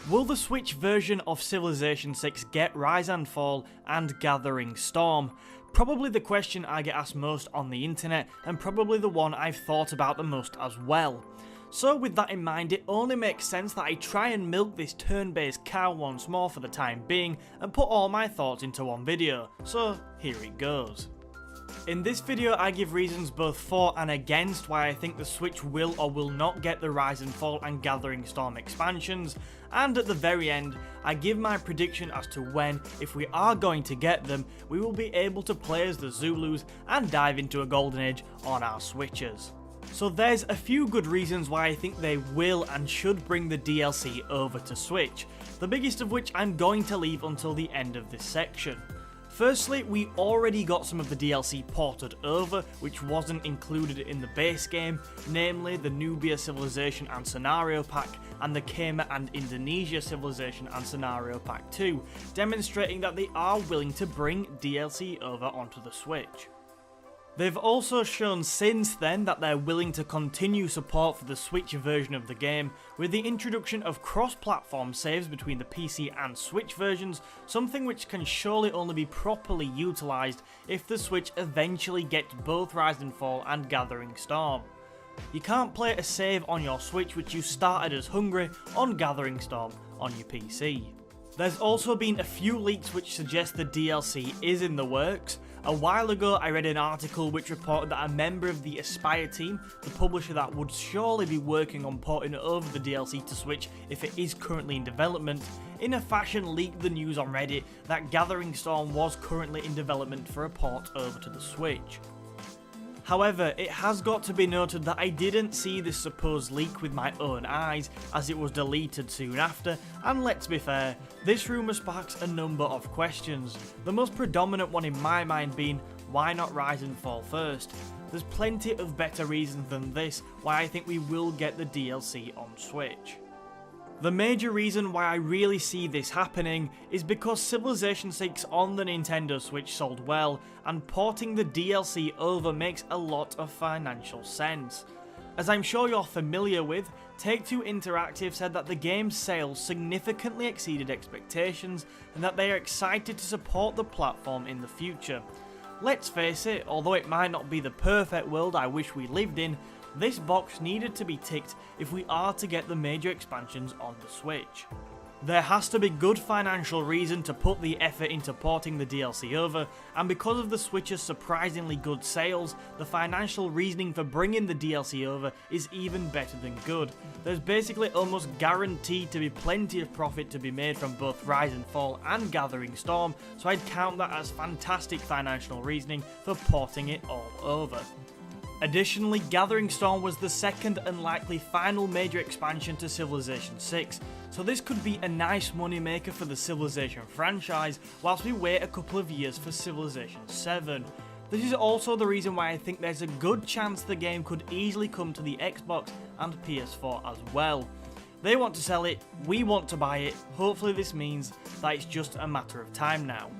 Will the Switch version of Civilization 6 get Rise and Fall and Gathering Storm? Probably the question I get asked most on the internet, and probably the one I've thought about the most as well. So with that in mind, it only makes sense that I try and milk this turn-based cow once more for the time being, and put all my thoughts into one video, so here it goes. In this video I give reasons both for and against why I think the Switch will or will not get the Rise and Fall and Gathering Storm expansions, and at the very end I give my prediction as to when, if we are going to get them, we will be able to play as the Zulus and dive into a golden age on our Switches. So there's a few good reasons why I think they will and should bring the DLC over to Switch, the biggest of which I'm going to leave until the end of this section. Firstly, we already got some of the DLC ported over, which wasn't included in the base game, namely the Nubia Civilization and Scenario Pack, and the Kema and Indonesia Civilization and Scenario Pack 2, demonstrating that they are willing to bring DLC over onto the Switch. They've also shown since then that they're willing to continue support for the Switch version of the game, with the introduction of cross-platform saves between the PC and Switch versions, something which can surely only be properly utilised if the Switch eventually gets both Rise and Fall and Gathering Storm. You can't play a save on your Switch which you started as Hungry on Gathering Storm on your PC. There's also been a few leaks which suggest the DLC is in the works. A while ago I read an article which reported that a member of the Aspyr team, the publisher that would surely be working on porting over the DLC to Switch if it is currently in development, in a fashion leaked the news on Reddit that Gathering Storm was currently in development for a port over to the Switch. However, it has got to be noted that I didn't see this supposed leak with my own eyes, as it was deleted soon after, and let's be fair, this rumour sparks a number of questions, the most predominant one in my mind being, why not Rise and Fall first? There's plenty of better reasons than this why I think we will get the DLC on Switch. The major reason why I really see this happening is because Civilization 6 on the Nintendo Switch sold well, and porting the DLC over makes a lot of financial sense. As I'm sure you're familiar with, Take-Two Interactive said that the game's sales significantly exceeded expectations and that they are excited to support the platform in the future. Let's face it, although it might not be the perfect world I wish we lived in, this box needed to be ticked if we are to get the major expansions on the Switch. There has to be good financial reason to put the effort into porting the DLC over, and because of the Switch's surprisingly good sales, the financial reasoning for bringing the DLC over is even better than good. There's basically almost guaranteed to be plenty of profit to be made from both Rise and Fall and Gathering Storm, so I'd count that as fantastic financial reasoning for porting it all over. Additionally, Gathering Storm was the second and likely final major expansion to Civilization 6, so this could be a nice moneymaker for the Civilization franchise whilst we wait a couple of years for Civilization 7. This is also the reason why I think there's a good chance the game could easily come to the Xbox and PS4 as well. They want to sell it, we want to buy it, hopefully this means that it's just a matter of time now.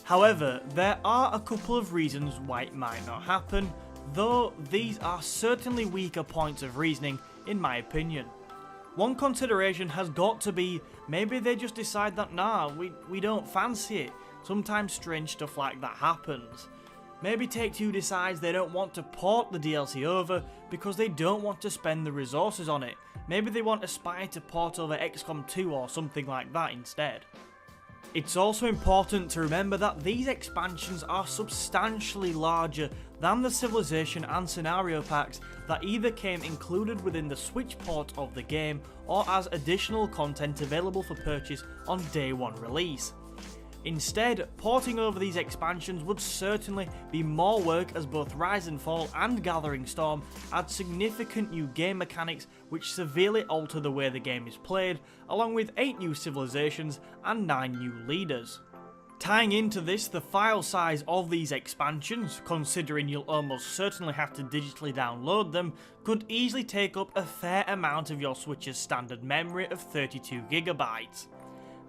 However, there are a couple of reasons why it might not happen, though these are certainly weaker points of reasoning in my opinion. One consideration has got to be, maybe they just decide that nah, we don't fancy it. Sometimes strange stuff like that happens. Maybe Take-Two decides they don't want to port the DLC over because they don't want to spend the resources on it. Maybe they want Aspyr to port over XCOM 2 or something like that instead. It's also important to remember that these expansions are substantially larger than the Civilization and Scenario Packs that either came included within the Switch port of the game or as additional content available for purchase on day one release. Instead, porting over these expansions would certainly be more work as both Rise and Fall and Gathering Storm add significant new game mechanics which severely alter the way the game is played, along with 8 new civilizations and 9 new leaders. Tying into this, the file size of these expansions, considering you'll almost certainly have to digitally download them, could easily take up a fair amount of your Switch's standard memory of 32GB.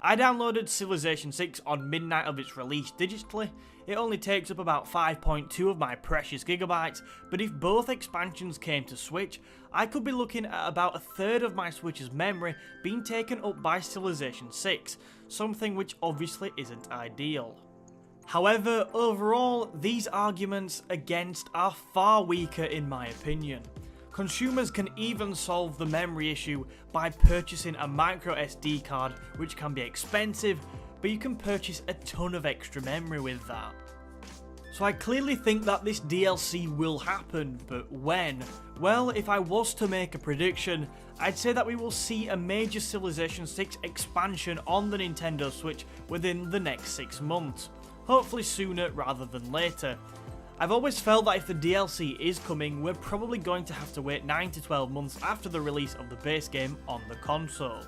I downloaded Civilization 6 on midnight of its release digitally. It only takes up about 5.2 of my precious gigabytes, but if both expansions came to Switch, I could be looking at about a third of my Switch's memory being taken up by Civilization 6, something which obviously isn't ideal. However, overall, these arguments against are far weaker in my opinion. Consumers can even solve the memory issue by purchasing a micro SD card, which can be expensive, but you can purchase a ton of extra memory with that. So I clearly think that this DLC will happen, but when? Well, if I was to make a prediction, I'd say that we will see a major Civilization 6 expansion on the Nintendo Switch within the next 6 months. Hopefully sooner rather than later. I've always felt that if the DLC is coming, we're probably going to have to wait 9 to 12 months after the release of the base game on the console.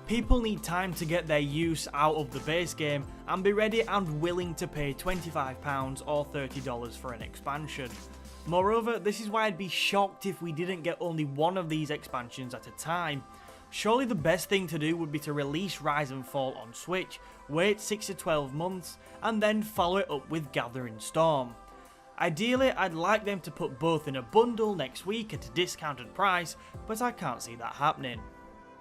People need time to get their use out of the base game and be ready and willing to pay £25 or $30 for an expansion. Moreover, this is why I'd be shocked if we didn't get only one of these expansions at a time. Surely the best thing to do would be to release Rise and Fall on Switch, wait 6 to 12 months, and then follow it up with Gathering Storm. Ideally, I'd like them to put both in a bundle next week at a discounted price, but I can't see that happening.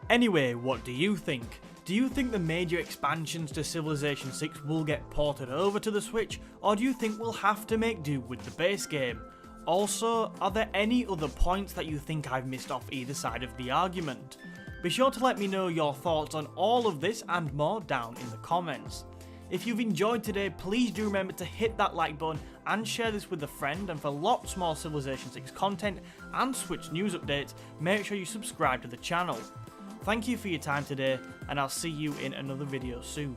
Anyway, what do you think? Do you think the major expansions to Civilization 6 will get ported over to the Switch, or do you think we'll have to make do with the base game? Also, are there any other points that you think I've missed off either side of the argument? Be sure to let me know your thoughts on all of this and more down in the comments. If you've enjoyed today, please do remember to hit that like button and share this with a friend, and for lots more Civilization 6 content and Switch news updates, make sure you subscribe to the channel. Thank you for your time today, and I'll see you in another video soon.